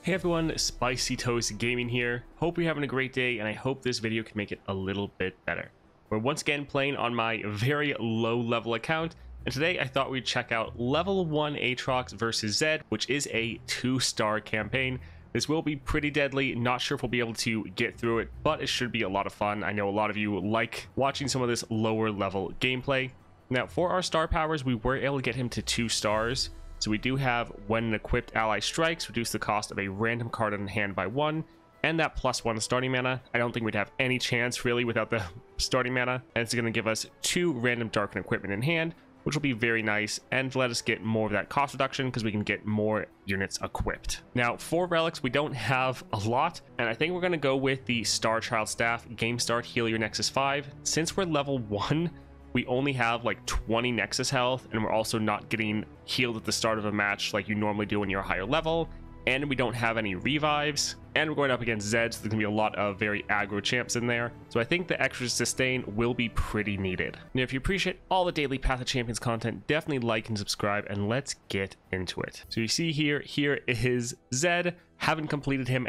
Hey everyone, Spicy Toast Gaming here. Hope you're having a great day, and I hope this video can make it a little bit better. We're once again playing on my very low level account, and today I thought we'd check out level 1 Aatrox versus Zed, which is a 2-star campaign. This will be pretty deadly, not sure if we'll be able to get through it, but it should be a lot of fun. I know a lot of you like watching some of this lower level gameplay. Now for our star powers, we were able to get him to 2 stars. So we do have when an equipped ally strikes, reduce the cost of a random card in hand by 1, and that +1 starting mana. I don't think we'd have any chance really without the starting mana, and it's going to give us 2 random darken equipment in hand, which will be very nice and let us get more of that cost reduction because we can get more units equipped. Now for relics, we don't have a lot, and I think we're going to go with the Star Child Staff, Game Start, Heal Your Nexus 5. Since we're level 1, we only have like 20 Nexus health, and we're also not getting healed at the start of a match like you normally do when you're a higher level, and we don't have any revives, and we're going up against Zed, so there's gonna be a lot of very aggro champs in there, so I think the extra sustain will be pretty needed. Now if you appreciate all the daily Path of Champions content, definitely like and subscribe, and let's get into it. So you see here is Zed. Haven't completed him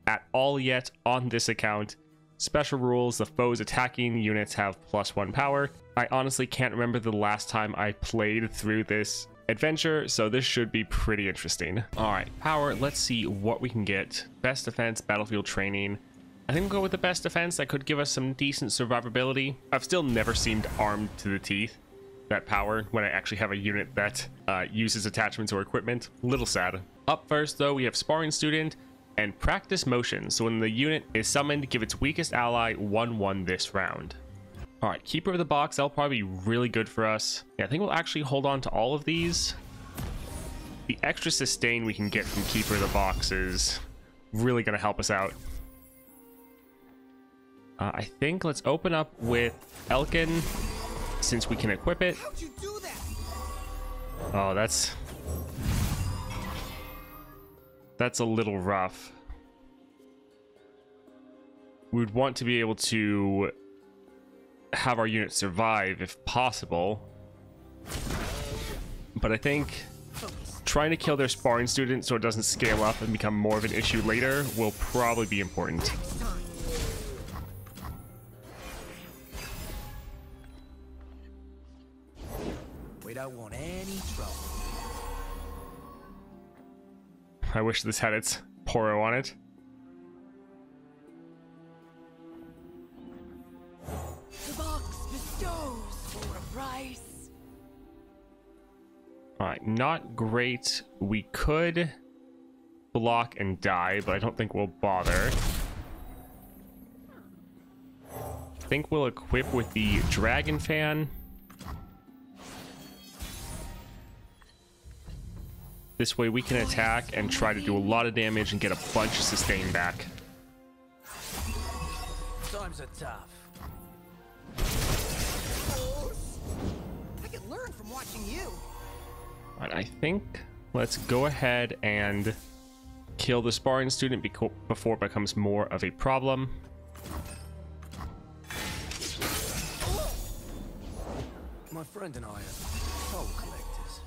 at all yet on this account. Special rules: the foes attacking units have +1 power. I honestly can't remember the last time I played through this adventure, so this should be pretty interesting. All right, power, let's see what we can get. Best defense, battlefield training. I think we'll go with the best defense. That could give us some decent survivability. I've still never seemed armed to the teeth, that power, when I actually have a unit that uses attachments or equipment. A little sad. Up first though, we have Sparring Student and Practice Motion. So when the unit is summoned, give its weakest ally 1/1 this round. All right, Keeper of the Box, that'll probably be really good for us. Yeah, I think we'll actually hold on to all of these. The extra sustain we can get from Keeper of the Box is really going to help us out. I think let's open up with Elkin, since we can equip it. How'd you do that? Oh, that's a little rough. We'd want to be able to have our unit survive if possible, but I think trying to kill their Sparring Student so it doesn't scale up and become more of an issue later will probably be important. We don't want any trouble. I wish this had its Poro on it. The box bestows for a price. Alright, not great. We could block and die, but I don't think we'll bother. I think we'll equip with the Dragon Fan. This way we can attack and try to do a lot of damage and get a bunch of sustain back. Times are tough. I can learn from watching you. Alright, I think let's go ahead and kill the Sparring Student before it becomes more of a problem. My friend and I are soul collectors.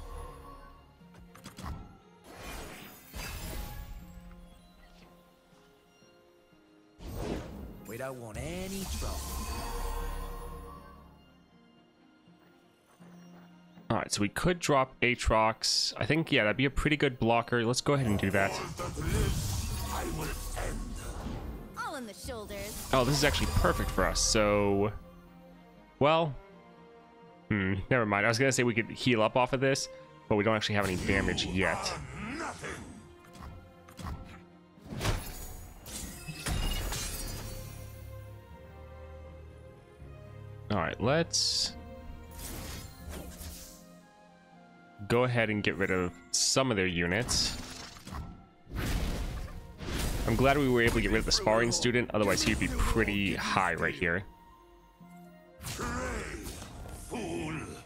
We don't want any trouble. Alright, so we could drop Aatrox. I think, yeah, that'd be a pretty good blocker. Let's go ahead and do that. All in the shoulders. Oh, this is actually perfect for us. So, well, never mind. I was gonna say we could heal up off of this, but we don't actually have any damage yet. All right, let's go ahead and get rid of some of their units. I'm glad we were able to get rid of the Sparring Student, otherwise he'd be pretty high right here.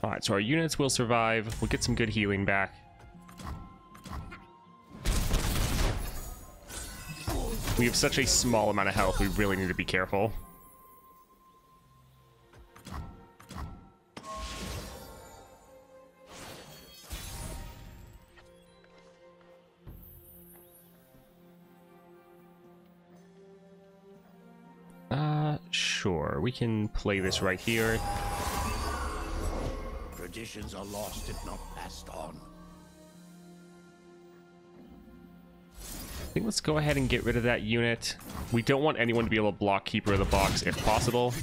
Alright, so our units will survive. We'll get some good healing back. We have such a small amount of health, we really need to be careful. Sure, we can play this right here. Traditions are lost if not passed on. I think let's go ahead and get rid of that unit. We don't want anyone to be able to block Keeper of the Box if possible.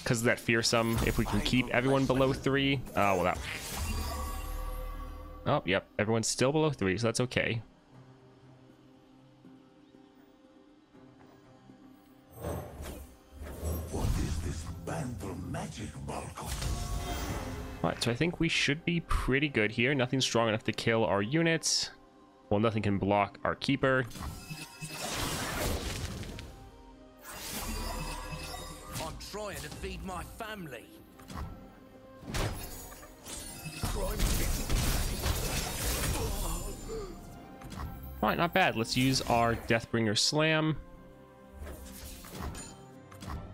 Because of that fearsome, if we can keep everyone below 3. Oh, well, that... Oh, yep. Everyone's still below 3, so that's okay. What is this banter magic, Balko? Alright, so I think we should be pretty good here. Nothing strong enough to kill our units. Well, nothing can block our Keeper. I'm trying to feed my family. Alright, not bad. Let's use our Deathbringer Slam.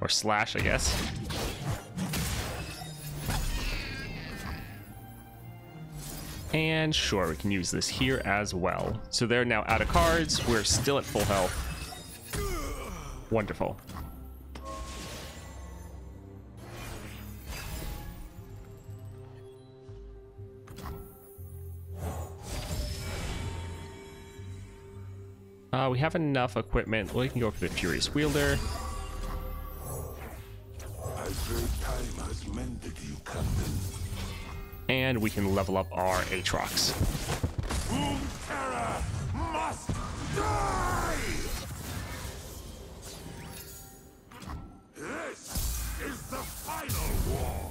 Or Slash, I guess. And sure, we can use this here as well. So they're now out of cards. We're still at full health. Wonderful. We have enough equipment. We can go for the Furious Wielder. A great time has mended you, Captain. And we can level up our Aatrox. Terra must die! This is the final war!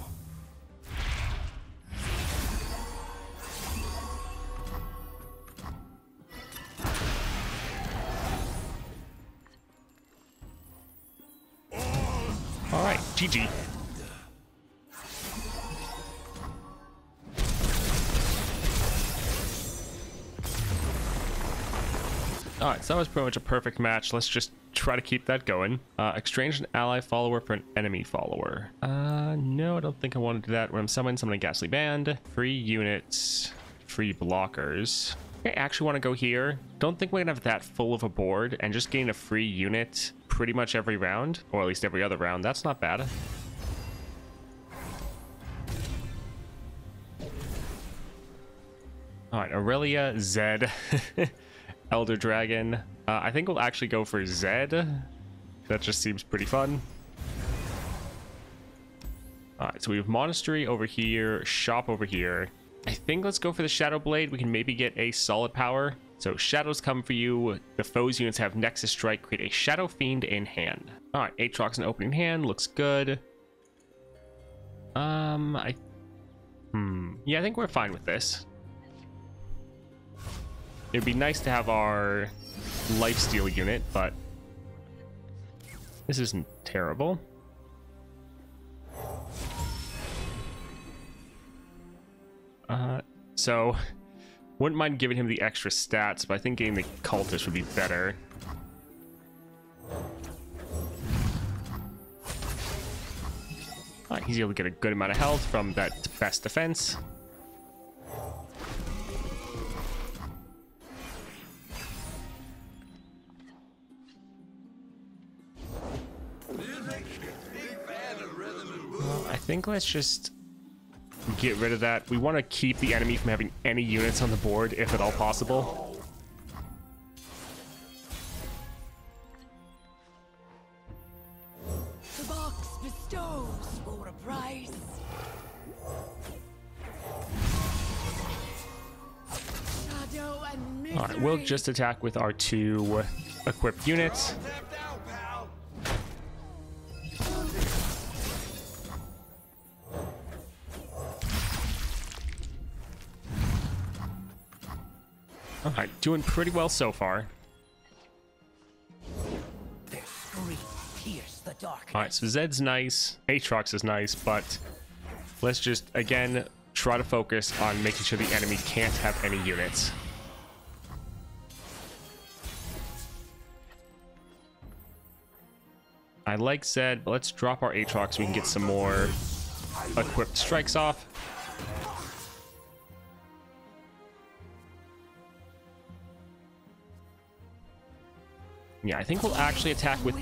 Alright, GG. Alright, so that was pretty much a perfect match. Let's just try to keep that going. Exchange an ally follower for an enemy follower. No, I don't think I want to do that. When I'm summoning a ghastly band. Free units. Free blockers. I actually want to go here. Don't think we're gonna have that full of a board, and just gain a free unit pretty much every round, or at least every other round. That's not bad. Alright, Aurelia, Zed, Elder Dragon. I think we'll actually go for Zed. That just seems pretty fun. Alright, so we have Monastery over here, Shop over here. I think let's go for the Shadow Blade. We can maybe get a solid power. So shadows come for you. The foes units have Nexus Strike. Create a Shadow Fiend in hand. Alright, Aatrox in opening hand. Looks good. Yeah, I think we're fine with this. It'd be nice to have our lifesteal unit, but this isn't terrible. So wouldn't mind giving him the extra stats, but I think getting the cultist would be better. Alright, he's able to get a good amount of health from that best defense. I think let's just get rid of that. We want to keep the enemy from having any units on the board, if at all possible. The box bestows for a price. Shadow and misery. Alright, we'll just attack with our 2 equipped units. Alright, doing pretty well so far. Their scream pierce the dark. Alright, so Zed's nice, Aatrox is nice, but let's just, again, try to focus on making sure the enemy can't have any units. I like Zed, but let's drop our Aatrox so we can get some more equipped strikes off. Yeah, I think we'll actually attack with...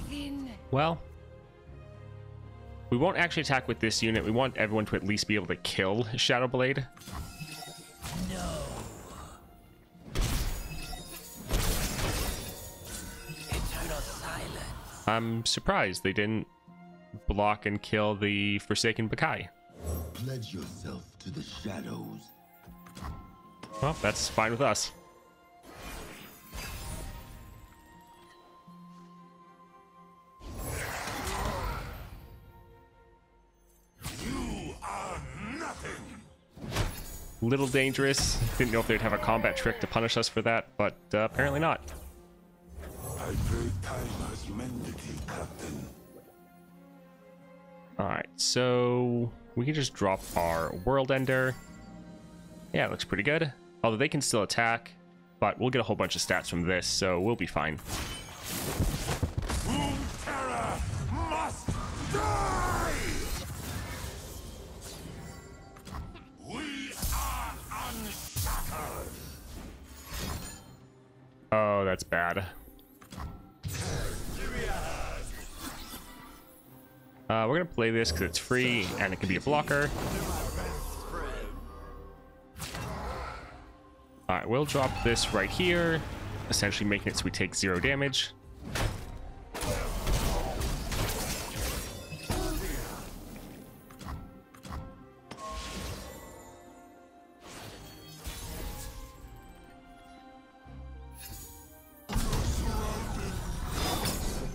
Well, We won't actually attack with this unit. We want everyone to at least be able to kill Shadow Blade. No. Eternal silence. I'm surprised they didn't block and kill the Forsaken Bakai. Pledge yourself to the shadows. Well, that's fine with us. You are nothing. Little dangerous. Didn't know if they'd have a combat trick to punish us for that, but apparently not. I pray time has mended you, Captain. Alright, so we can just drop our World Ender. Yeah, it looks pretty good. Although they can still attack, but we'll get a whole bunch of stats from this, so we'll be fine. Terror must die! We are unshackled! Oh, that's bad. We're gonna play this because it's free and it can be a blocker. Alright, we'll drop this right here, essentially making it so we take 0 damage.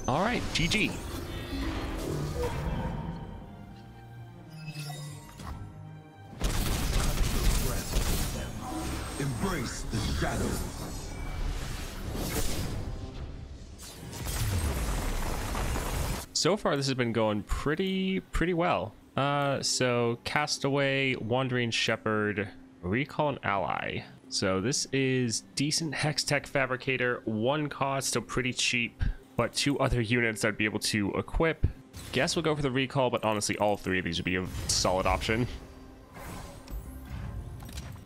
Alright, GG. Embrace the shadows. So far, this has been going pretty well. So Castaway, Wandering Shepherd, Recall an Ally. So this is decent Hex Tech Fabricator, 1 cost, so pretty cheap, but 2 other units I'd be able to equip. Guess we'll go for the Recall, but honestly, all 3 of these would be a solid option.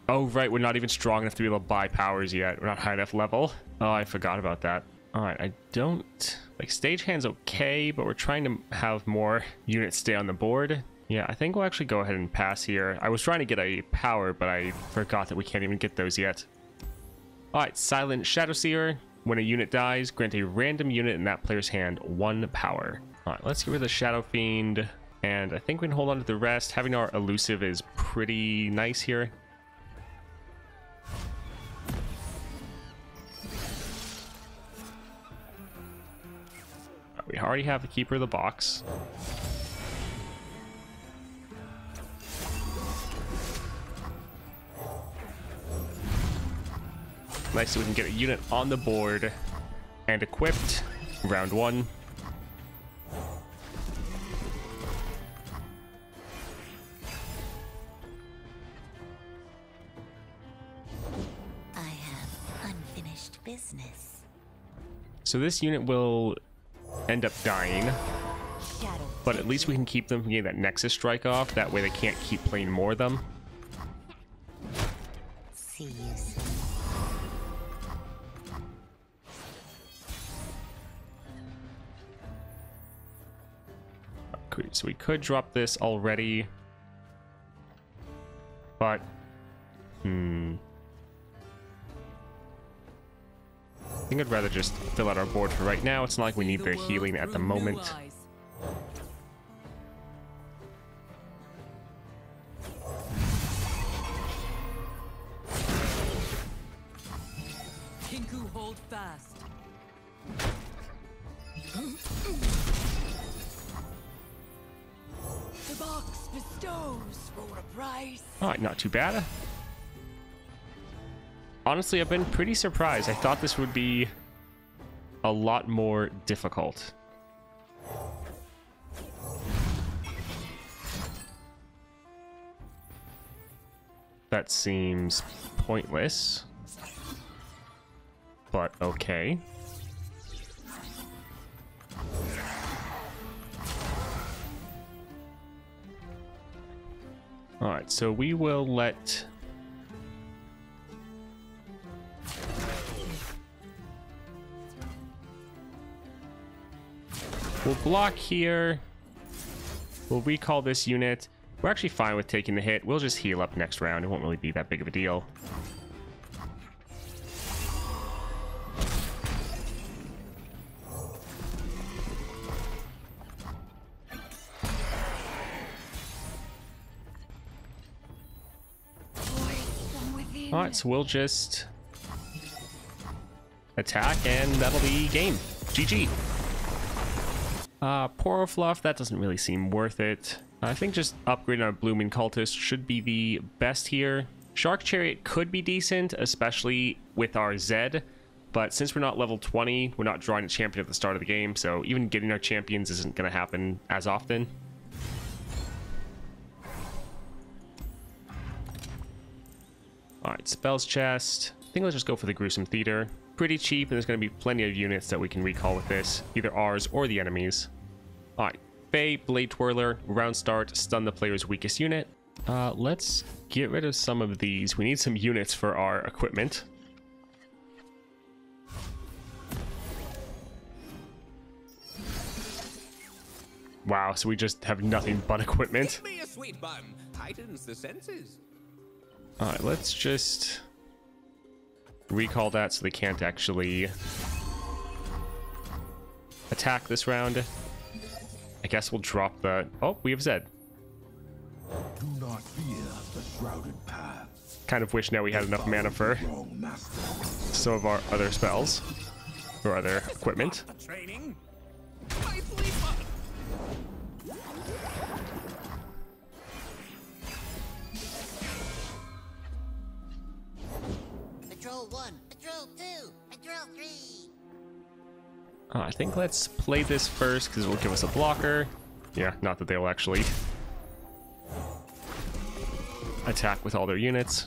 Oh, right, we're not even strong enough to be able to buy powers yet. We're not high enough level. Oh, I forgot about that. All right, I don't... Like, Stagehand's okay, but we're trying to have more units stay on the board. Yeah, I think we'll actually go ahead and pass here. I was trying to get a power, but I forgot that we can't even get those yet. All right, Silent Shadowseer. When a unit dies, grant a random unit in that player's hand 1 power. All right, let's get rid of the Shadow Fiend. And I think we can hold on to the rest. Having our Elusive is pretty nice here. We already have the Keeper of the Box. Nice, so we can get a unit on the board and equipped. Round 1. I have unfinished business. So this unit will end up dying, Shadow. but at least we can keep them from getting that Nexus strike off. That way they can't keep playing more of them. See you soon. Okay, so we could drop this already, but I think I'd rather just fill out our board for right now. It's not like we need the healing at the moment. Kinku, hold fast. The box bestows for a price. All right, not too bad. Honestly, I've been pretty surprised. I thought this would be a lot more difficult. That seems pointless, but okay. All right, so we will let... We'll block here. We'll recall this unit. We're actually fine with taking the hit. We'll just heal up next round. It won't really be that big of a deal. Alright, so we'll just attack and that'll be game. GG. Poro Fluff, that doesn't really seem worth it. I think just upgrading our Blooming Cultist should be the best here. Shark Chariot could be decent, especially with our Zed, but since we're not level 20, we're not drawing a champion at the start of the game, so even getting our champions isn't going to happen as often. Alright, Spells Chest. I think let's just go for the Gruesome Theater. Pretty cheap, and there's going to be plenty of units that we can recall with this, either ours or the enemies. Alright, Fae, Blade Twirler, round start, stun the player's weakest unit. Let's get rid of some of these. We need some units for our equipment. Wow, so we just have nothing but equipment. Give me a sweet bun. Tightens the senses. Alright, let's just recall that so they can't actually attack this round. I guess we'll drop the... Oh, we have Zed. Do not fear the shrouded path. Kind of wish now we had enough mana for some of our other spells or other equipment. Training. My sleeper. Patrol 1, Patrol 2, Patrol 3. I think let's play this first because it will give us a blocker. Yeah, not that they'll actually attack with all their units.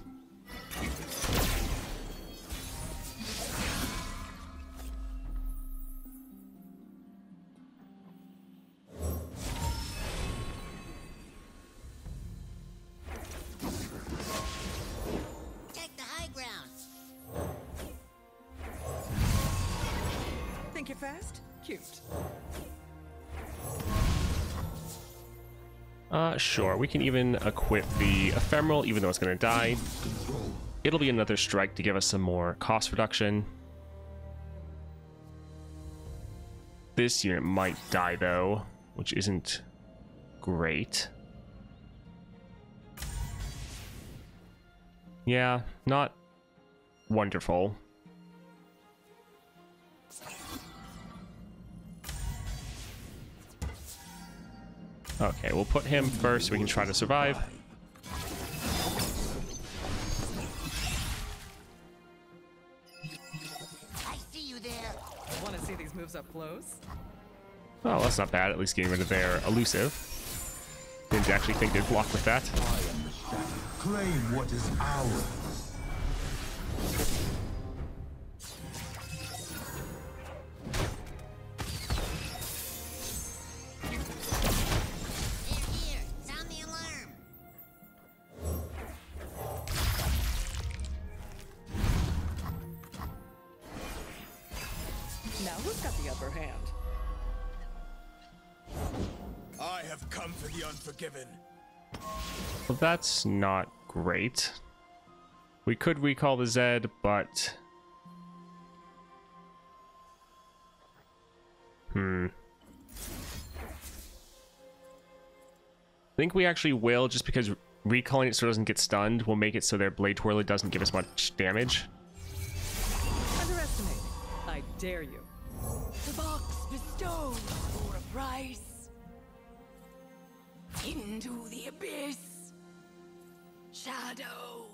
Take the high ground. Think you're fast? Cute. Sure, we can even equip the Ephemeral, even though it's going to die. It'll be another strike to give us some more cost reduction. This unit might die, though, which isn't great. Yeah, not wonderful. Okay, we'll put him first so we can try to survive. I see you there. Want to see these moves up close? Oh, that's not bad. At least getting rid of their elusive. Didn't actually think they'd block with that. I am the shadow. Claim what is ours. They're here. Sound the alarm. Now who's got the upper hand? I have come for the unforgiven. Well, that's not great. We could recall the Zed, but... I think we actually will, just because recalling it so it doesn't get stunned will make it so their Blade Twirler doesn't give us much damage. Underestimating. I dare you. The box bestows for a price. Into the abyss. Shadow.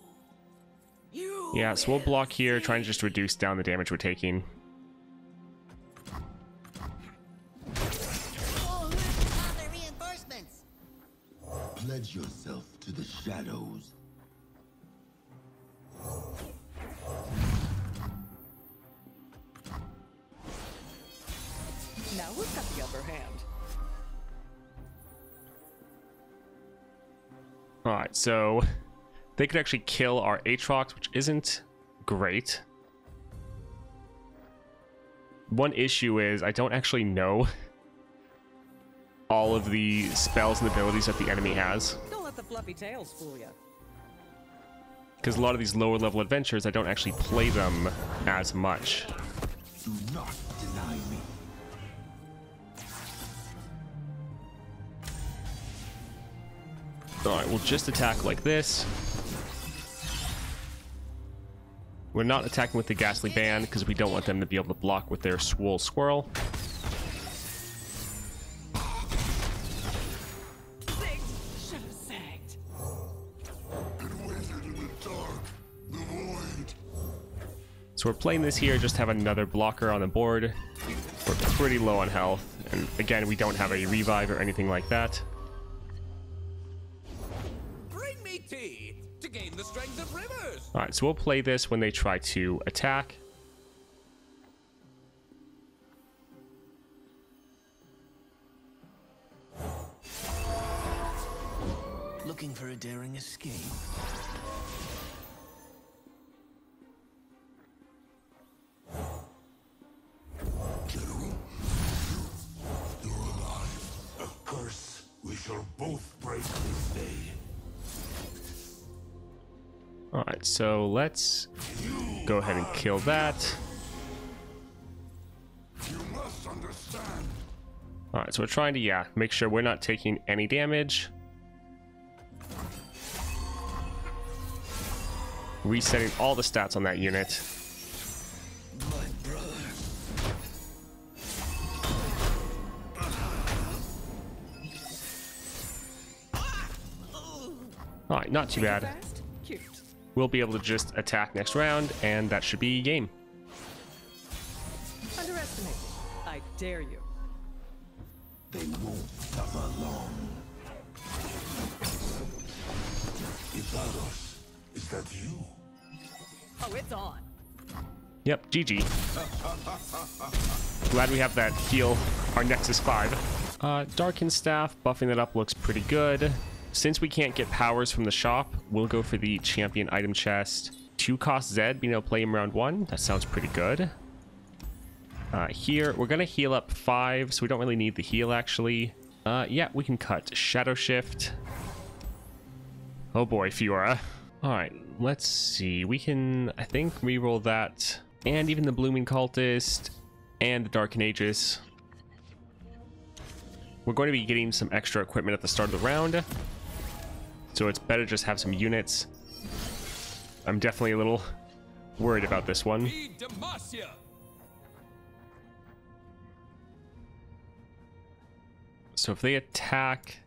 You. Yeah, so we'll block here, trying to just reduce down the damage we're taking. Father reinforcements. Pledge yourself to the shadows. Now who's got the upper hand? Alright, so they could actually kill our Aatrox, which isn't great. One issue is I don't actually know all of the spells and abilities that the enemy has. Don't let the fluffy tails fool you. Because a lot of these lower level adventures, I don't actually play them as much. Do not deny me. Alright, we'll just attack like this. We're not attacking with the Ghastly Band because we don't want them to be able to block with their Swole Squirrel. Should have sagged. It waited in the dark, the void. So we're playing this here, just have another blocker on the board. We're pretty low on health. And again, we don't have a revive or anything like that. Bring me tea to gain the strength of rivers. Alright, so we'll play this when they try to attack. Looking for a daring escape. General, you're alive. A curse we shall both break this day. Alright, so let's go ahead and kill that. You must understand. Alright, so we're trying to, yeah, make sure we're not taking any damage. Resetting all the stats on that unit. My brother. Alright, not too bad. Fast? Cute. We'll be able to just attack next round, and that should be game. Underestimate me. I dare you. They won't suffer long. Aatrox, is that you? Oh, it's on. Yep, GG. Glad we have that heal, our Nexus 5. Darkened Staff, buffing it up looks pretty good. Since we can't get powers from the shop, we'll go for the champion item chest. 2 cost Zed, you know, play him round 1. That sounds pretty good. Here, we're going to heal up 5, so we don't really need the heal, actually. Yeah, we can cut Shadow Shift. Oh boy, Fiora. Alright, let's see. We can, I think, reroll that. And even the Blooming Cultist. And the Dark Aegis. We're going to be getting some extra equipment at the start of the round. So it's better just have some units. I'm definitely a little worried about this one. So if they attack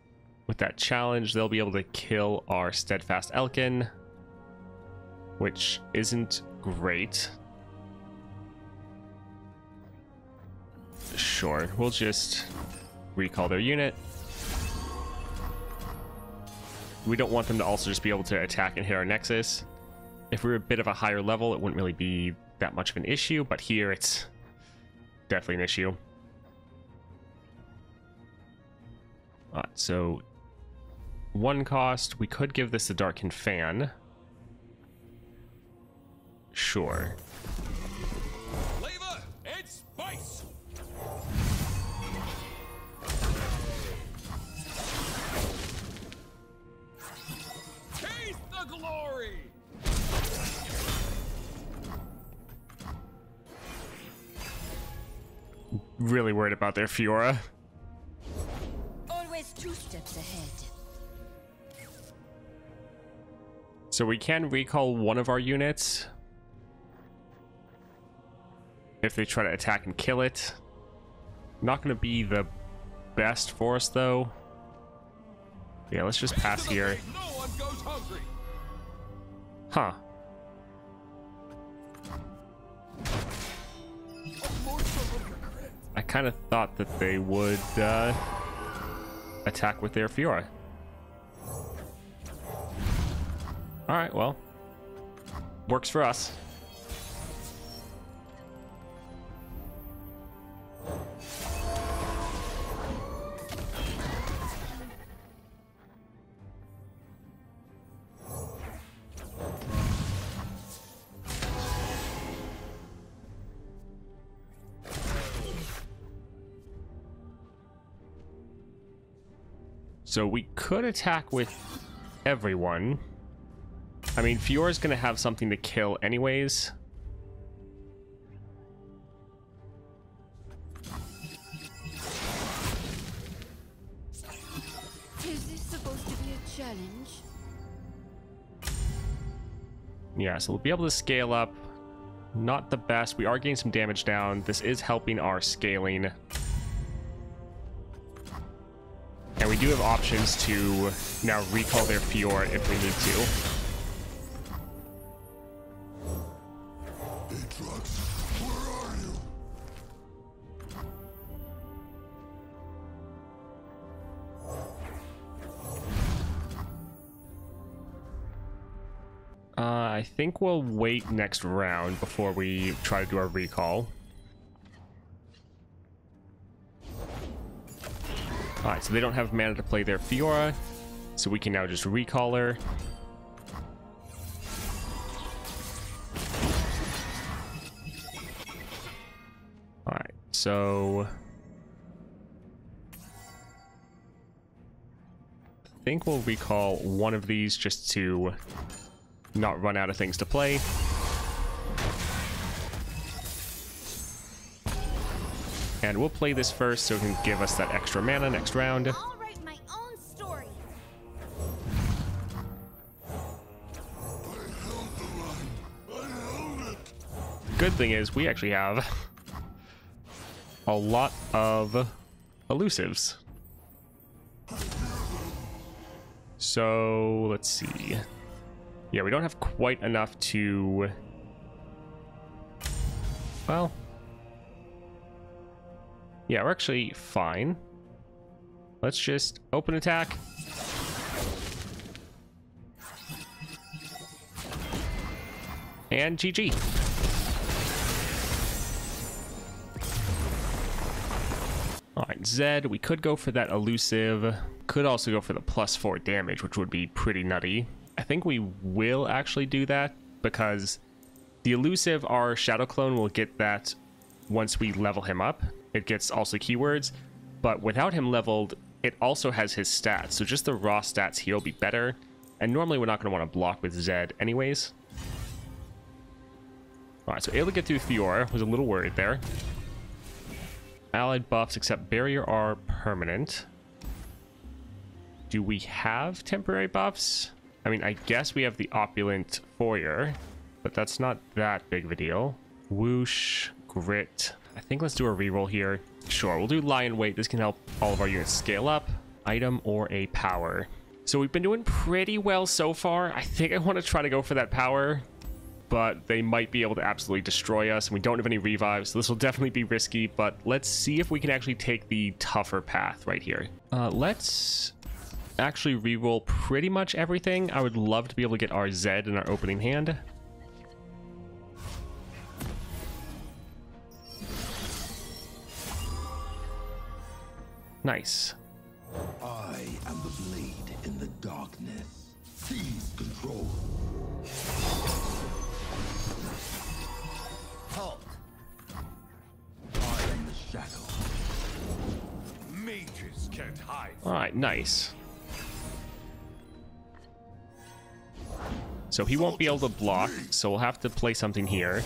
with that challenge, they'll be able to kill our Steadfast Elkin, which isn't great. Sure, we'll just recall their unit. We don't want them to also just be able to attack and hit our Nexus. If we were a bit of a higher level, it wouldn't really be that much of an issue, but here it's definitely an issue. Alright, so 1 cost. We could give this a Darkened Fan. Sure. Flavor and spice. Taste the glory. Really worried about their Fiora. Always 2 steps ahead. So we can recall one of our units if they try to attack and kill it. Not going to be the best for us, though. Yeah, let's just pass here. No one goes hungry. Huh. I kind of thought that they would attack with their Fiora. Alright, well. Works for us. So we could attack with everyone. I mean, Fiora's gonna have something to kill anyways. Is this supposed to be a challenge? Yeah, so we'll be able to scale up. Not the best. We are getting some damage down. This is helping our scaling. And we do have options to now recall their Fiora if we need to. Aatrox, where are you? I think we'll wait next round before we try to do our recall. Alright, so they don't have mana to play their Fiora, so we can now just recall her. Alright, so I think we'll recall one of these just to not run out of things to play. And we'll play this first so it can give us that extra mana next round. I'll write my own story. Good thing is we actually have a lot of elusives. So let's see. Yeah, we don't have quite enough to... Well... Yeah, we're actually fine. Let's just open attack. And GG. Alright, Zed, we could go for that elusive. Could also go for the +4 damage, which would be pretty nutty. I think we will actually do that because the elusive, our Shadow Clone, will get that once we level him up. It gets also keywords, but without him leveled, it also has his stats. So just the raw stats here will be better. And normally we're not going to want to block with Zed anyways. Alright, so able to get through Fiora. Was a little worried there. Allied buffs except barrier are permanent. Do we have temporary buffs? I mean, I guess we have the opulent foyer, but that's not that big of a deal. Whoosh, grit. I think let's do a reroll here. Sure, we'll do lion weight. This can help all of our units scale up. Item or a power. So we've been doing pretty well so far. I think I want to try to go for that power, but they might be able to absolutely destroy us, and we don't have any revives, so this will definitely be risky, but let's see if we can actually take the tougher path right here. Let's actually reroll pretty much everything. I would love to be able to get our Zed in our opening hand. Nice. I am the blade in the darkness. Seize control. Halt! I am the shadow. Mages can't hide. All right, nice. So he won't be able to block, so we'll have to play something here.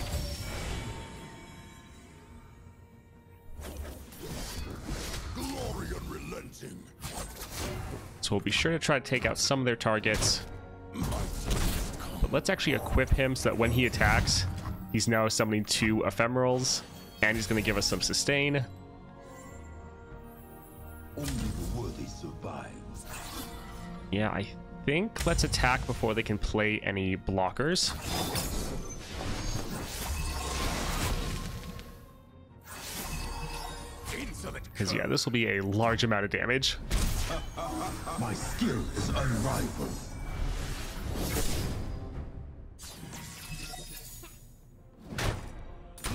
Glory unrelenting. So we'll be sure to try to take out some of their targets. But let's actually equip him so that when he attacks, he's now summoning 2 ephemerals, and he's going to give us some sustain. Only the worthy survive. Yeah, I think let's attack before they can play any blockers. Because, yeah, this will be a large amount of damage. My skill is unrivaled.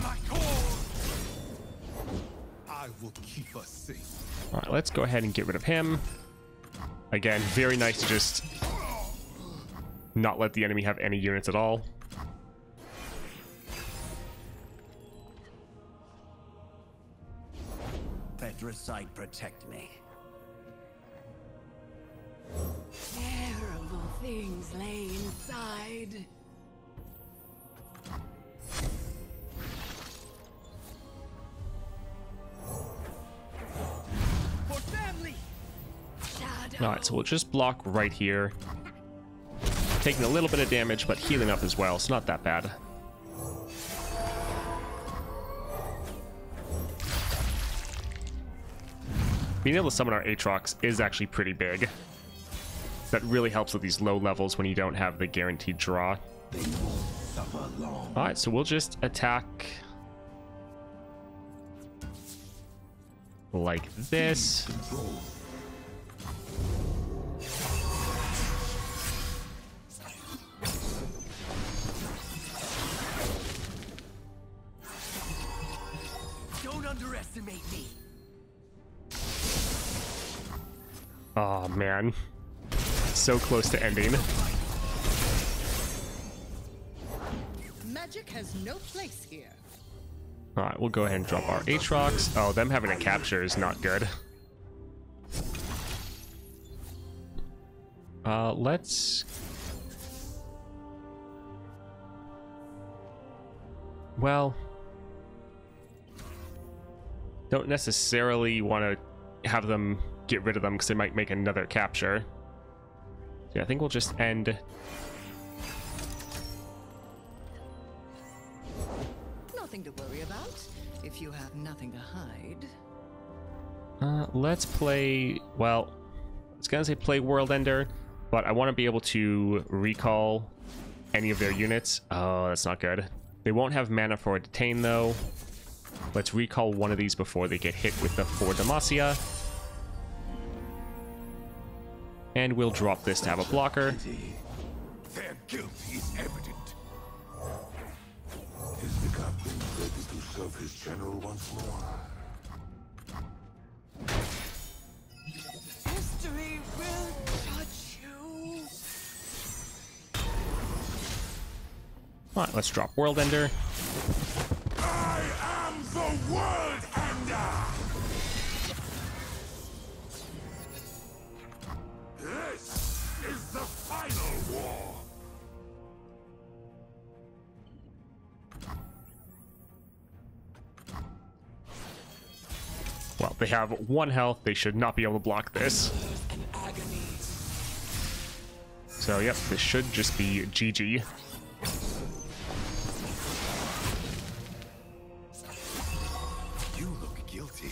My cause! I will keep us safe. All right, let's go ahead and get rid of him. Again, very nice to just not let the enemy have any units at all. Petricite, protect me. things lay inside. For family. All right, so we'll just block right here. Taking a little bit of damage, but healing up as well. It's not that bad. Being able to summon our Aatrox is actually pretty big. That really helps with these low levels when you don't have the guaranteed draw. Alright, so we'll just attack like this. Don't underestimate me. Oh man, so close to ending. Magic has no place here. All right, we'll go ahead and drop our Aatrox. Oh, them having a capture is not good. Let's... Well... Don't necessarily want to have them get rid of them because they might make another capture. Yeah, I think we'll just end. Nothing to worry about if you have nothing to hide. Let's play, well, I was gonna say play World Ender, but I want to be able to recall any of their units. Oh, that's not good. They won't have mana for a detain though. Let's recall one of these before they get hit with the 4 Demacia. And we'll drop this to have a blocker. Their guilt is evident. Is the captain ready to serve his general once more? History will judge you. Alright, let's drop World Ender. I am the World Ender! This is the final war! Well, they have 1 health. They should not be able to block this. So, yep, this should just be GG. You look guilty.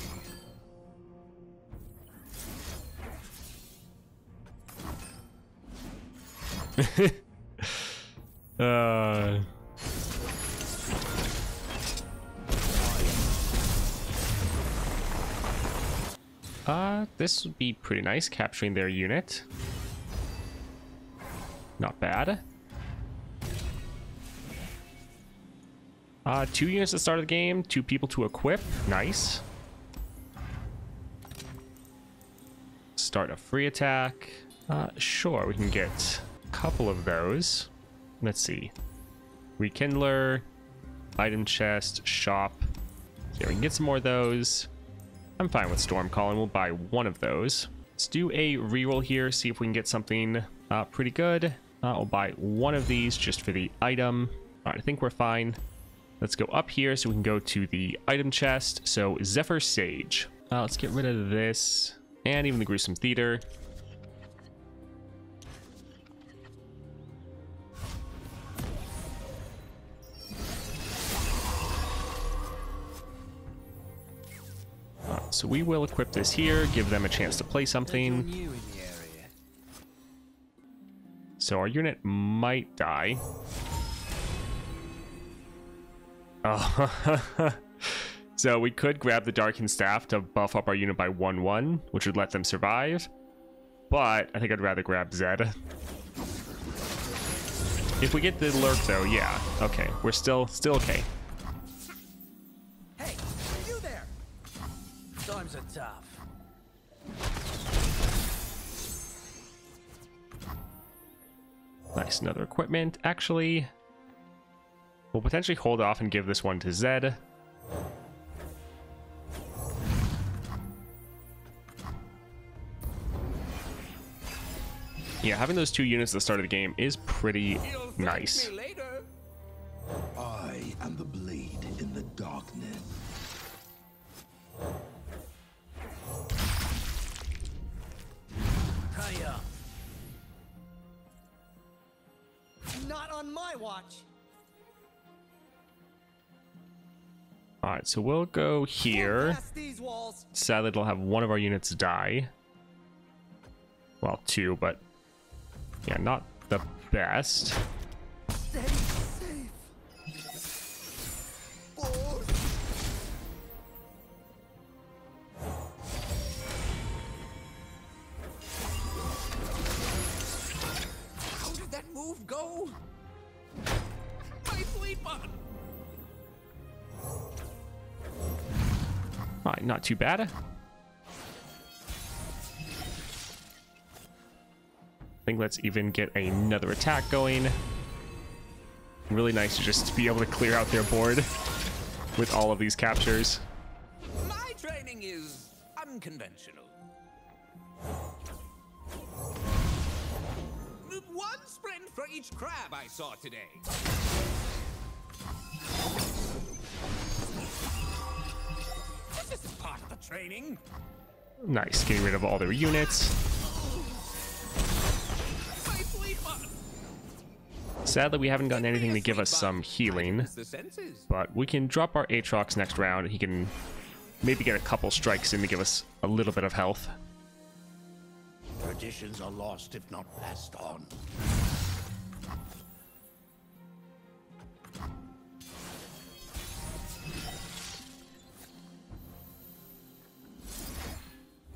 This would be pretty nice, capturing their unit. Not bad. 2 units at the start of the game, 2 people to equip. Nice. Start a free attack. Sure, we can get a couple of those. Let's see. Rekindler, item chest, shop. Yeah, we can get some more of those. I'm fine with Stormcall. We'll buy 1 of those. Let's do a reroll here, see if we can get something pretty good. We'll buy 1 of these just for the item. All right, I think we're fine. Let's go up here so we can go to the item chest. So Zephyr Sage. Let's get rid of this and even the Gruesome Theater. So we will equip this here, give them a chance to play something. So our unit might die. Oh. So we could grab the Darkened Staff to buff up our unit by 1/1, which would let them survive. But I think I'd rather grab Zed. If we get the lurk though, yeah. Okay, we're still okay. Hey, you there! Times are tough. Nice, another equipment. Actually, we'll potentially hold off and give this one to Zed. Yeah, having those 2 units at the start of the game is pretty You'll thank nice. me later. I am the blade in the darkness. Hiya. Not on my watch. All right, so we'll go here. Past these walls. Sadly, it'll have one of our units die. Well, 2, but yeah, not the best. Stay safe. How did that move go? My fleet button. All right, not too bad. I think let's even get another attack going. Really nice to just be able to clear out their board with all of these captures. My training is unconventional. One sprint for each crab I saw today. This is part of the training. Nice, getting rid of all their units. My fleet button. Sadly, we haven't gotten anything to give us some healing, The senses. but we can drop our Aatrox next round. He can maybe get a couple strikes in to give us a little bit of health. Traditions are lost if not passed on.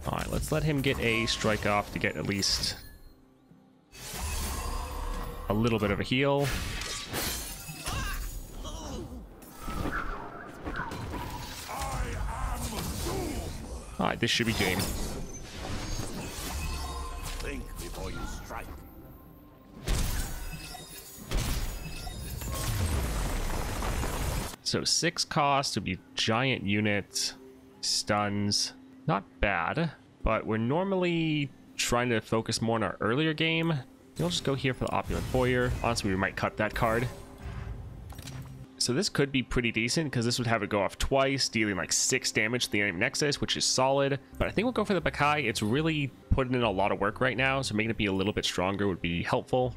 All right, let's let him get a strike off to get at least a little bit of a heal. All right, this should be game. Think before you strike. So 6 cost would be giant unit, stuns, not bad, but we're normally trying to focus more on our earlier game. We'll just go here for the Opulent Foyer. Honestly, we might cut that card. So this could be pretty decent because this would have it go off twice, dealing like 6 damage to the enemy Nexus, which is solid. But I think we'll go for the Bakai. It's really putting in a lot of work right now, so making it be a little bit stronger would be helpful.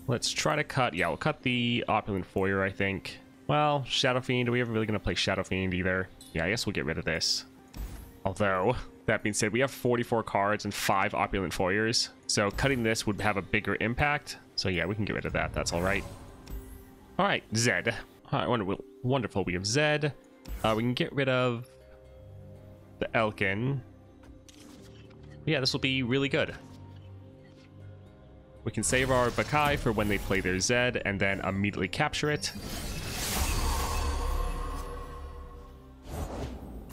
Let's try to cut, yeah, we'll cut the Opulent Foyer, I think. Well, Shadow Fiend, are we ever really going to play Shadow Fiend either? Yeah, I guess we'll get rid of this. Although, that being said, we have 44 cards and 5 Opulent Foyers, so cutting this would have a bigger impact. So yeah, we can get rid of that, that's alright. Alright, Zed. Alright, wonderful, we have Zed. We can get rid of the Elkin. Yeah, this will be really good. We can save our Bakai for when they play their Zed and then immediately capture it.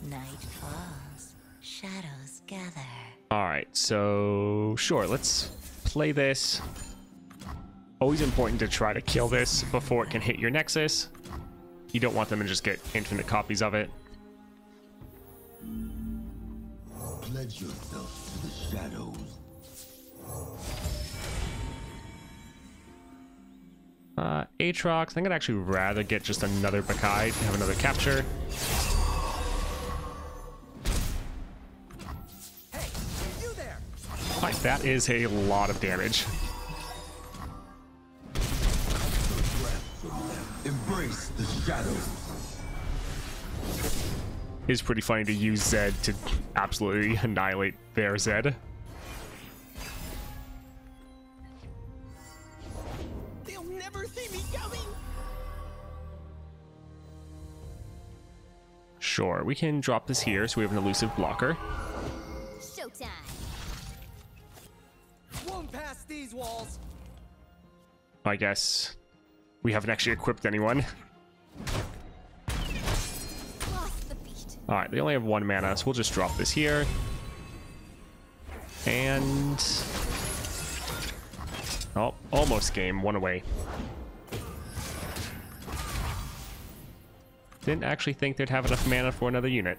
Night falls, shadows gather. Alright, so sure, let's play this. Always important to try to kill this before it can hit your Nexus. You don't want them to just get infinite copies of it. Pledge yourself to the shadows. Aatrox, I think I'd actually rather get just another Bakai to have another capture. Hey, you there! Like, that is a lot of damage. Embrace the shadows. It's pretty funny to use Zed to absolutely annihilate their Zed. They'll never see me coming! Sure, we can drop this here so we have an elusive blocker. Showtime. Won't pass these walls! I guess we haven't actually equipped anyone. Lost the beat. Alright, they only have 1 mana, so we'll just drop this here. And... oh, almost game, 1 away. Didn't actually think they'd have enough mana for another unit.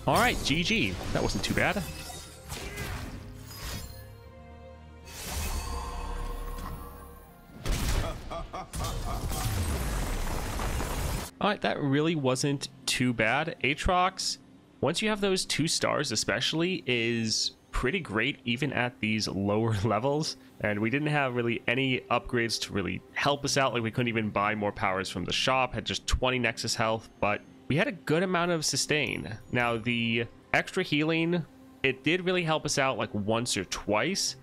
All right, GG. That wasn't too bad. All right, that really wasn't too bad. Aatrox, once you have those 2 stars especially, is pretty great even at these lower levels. And we didn't have really any upgrades to really help us out. Like, we couldn't even buy more powers from the shop, had just 20 Nexus health, but we had a good amount of sustain. Now, the extra healing, it did really help us out like once or twice,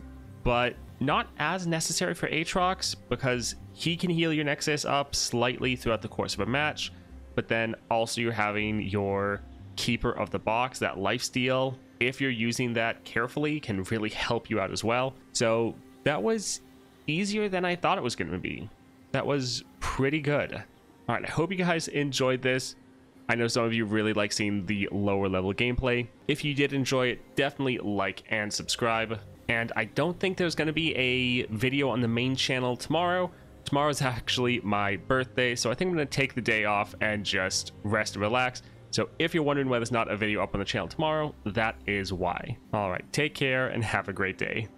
but not as necessary for Aatrox because he can heal your Nexus up slightly throughout the course of a match, but then also you're having your Keeper of the Box, that lifesteal, if you're using that carefully, can really help you out as well. So that was easier than I thought it was going to be. That was pretty good. All right, I hope you guys enjoyed this. I know some of you really like seeing the lower level gameplay. If you did enjoy it, definitely like and subscribe. And I don't think there's going to be a video on the main channel tomorrow. Tomorrow's actually my birthday, so I think I'm going to take the day off and just rest and relax. So if you're wondering why there's not a video up on the channel tomorrow, that is why. All right, take care and have a great day.